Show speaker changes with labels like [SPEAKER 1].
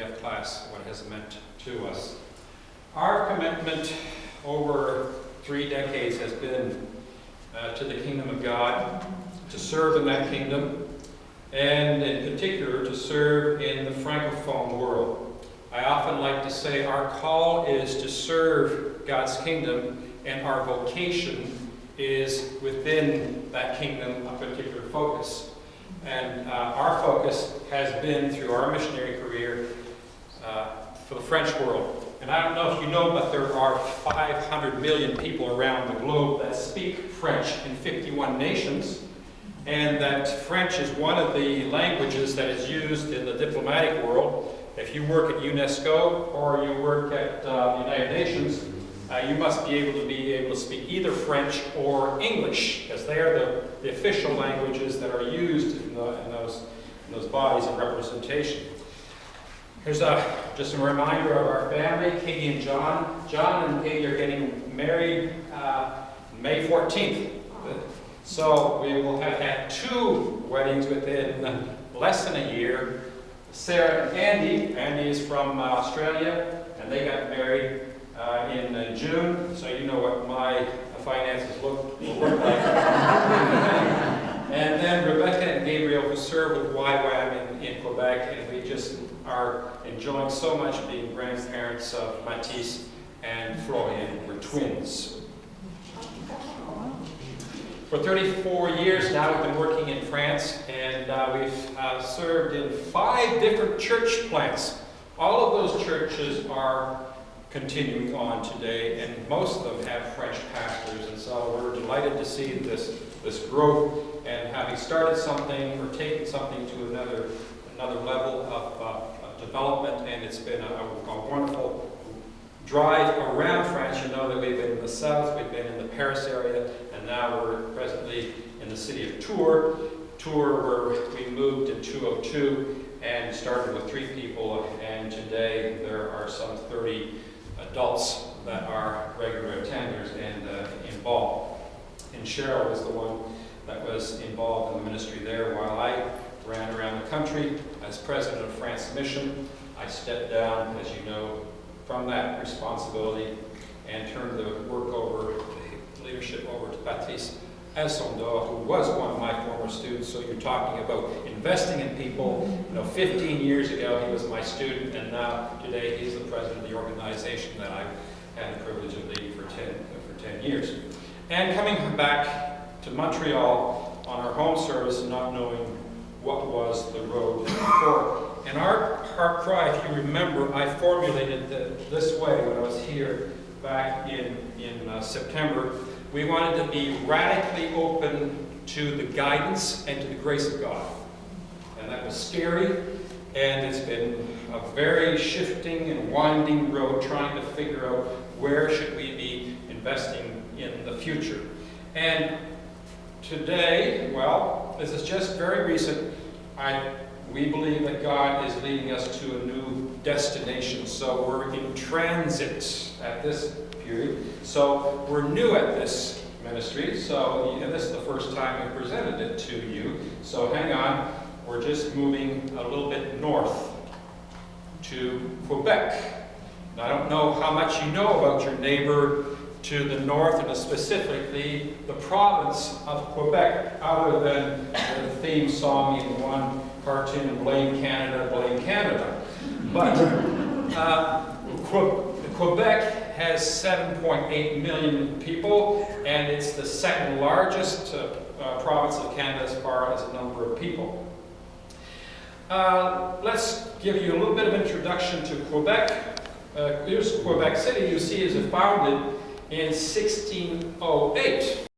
[SPEAKER 1] EF class, what it has meant to us. Our commitment over 3 decades has been to the kingdom of God, to serve in that kingdom, and in particular to serve in the Francophone world. I often like to say our call is to serve God's kingdom, and our vocation is within that kingdom a particular focus. And our focus has been, through our missionary career, for the French world. And I don't know if you know, but there are 500 million people around the globe that speak French in 51 nations, and that French is one of the languages that is used in the diplomatic world. If you work at UNESCO or you work at the United Nations, you must be able to speak either French or English, because they are the official languages that are used in those bodies of representation. Here's just a reminder of our family, Katie and John. John and Katie are getting married May 14th. So we will have had 2 weddings within less than a year. Sarah and Andy. Andy is from Australia, and they got married in June. So you know what my finances will look like. And then Rebecca and Gabriel, who serve with YWAM in Quebec, and we just are enjoying so much being grandparents of Matisse and Florian. We're twins. For 34 years now, we've been working in France, and we've served in 5 different church plants. All of those churches are continuing on today, and most of them have French pastors, and so we're delighted to see this growth, and having started something or taken something to another level of development, and it's been a wonderful drive around France. You know that we've been in the south, we've been in the Paris area, and now we're presently in the city of Tours, where we moved in 2002 and started with 3 people, and today there are some 30 adults that are regular attenders and involved. And Cheryl was the one that was involved in the ministry there while I ran around the country as president of France Mission. I stepped down, as you know, from that responsibility and turned the work over, the leadership over to Patrice Elsondor, who was one of my former students. So you're talking about investing in people. 15 years ago he was my student, and now today he's the president of the organization that I've had the privilege of leading for 10 years. And coming back to Montreal on our home service and not knowing what was the road forward. And our heart cry, if you remember, I formulated this way when I was here back in September. We wanted to be radically open to the guidance and to the grace of God. And that was scary, and it's been a very shifting and winding road trying to figure out where should we be investing in the future. And today, well, this is just very recent, we believe that God is leading us to a new destination. So we're in transit at this period. So we're new at this ministry. So, and this is the first time we presented it to you. So hang on. We're just moving a little bit north to Quebec. Now, I don't know how much you know about your neighbor to the north, and specifically the province of Quebec, other than the theme song in one cartoon, Blame Canada, Blame Canada. But Quebec has 7.8 million people, and it's the 2nd largest province of Canada as far as the number of people. Let's give you a little bit of introduction to Quebec. Here's Quebec City. You see is founded in 1608.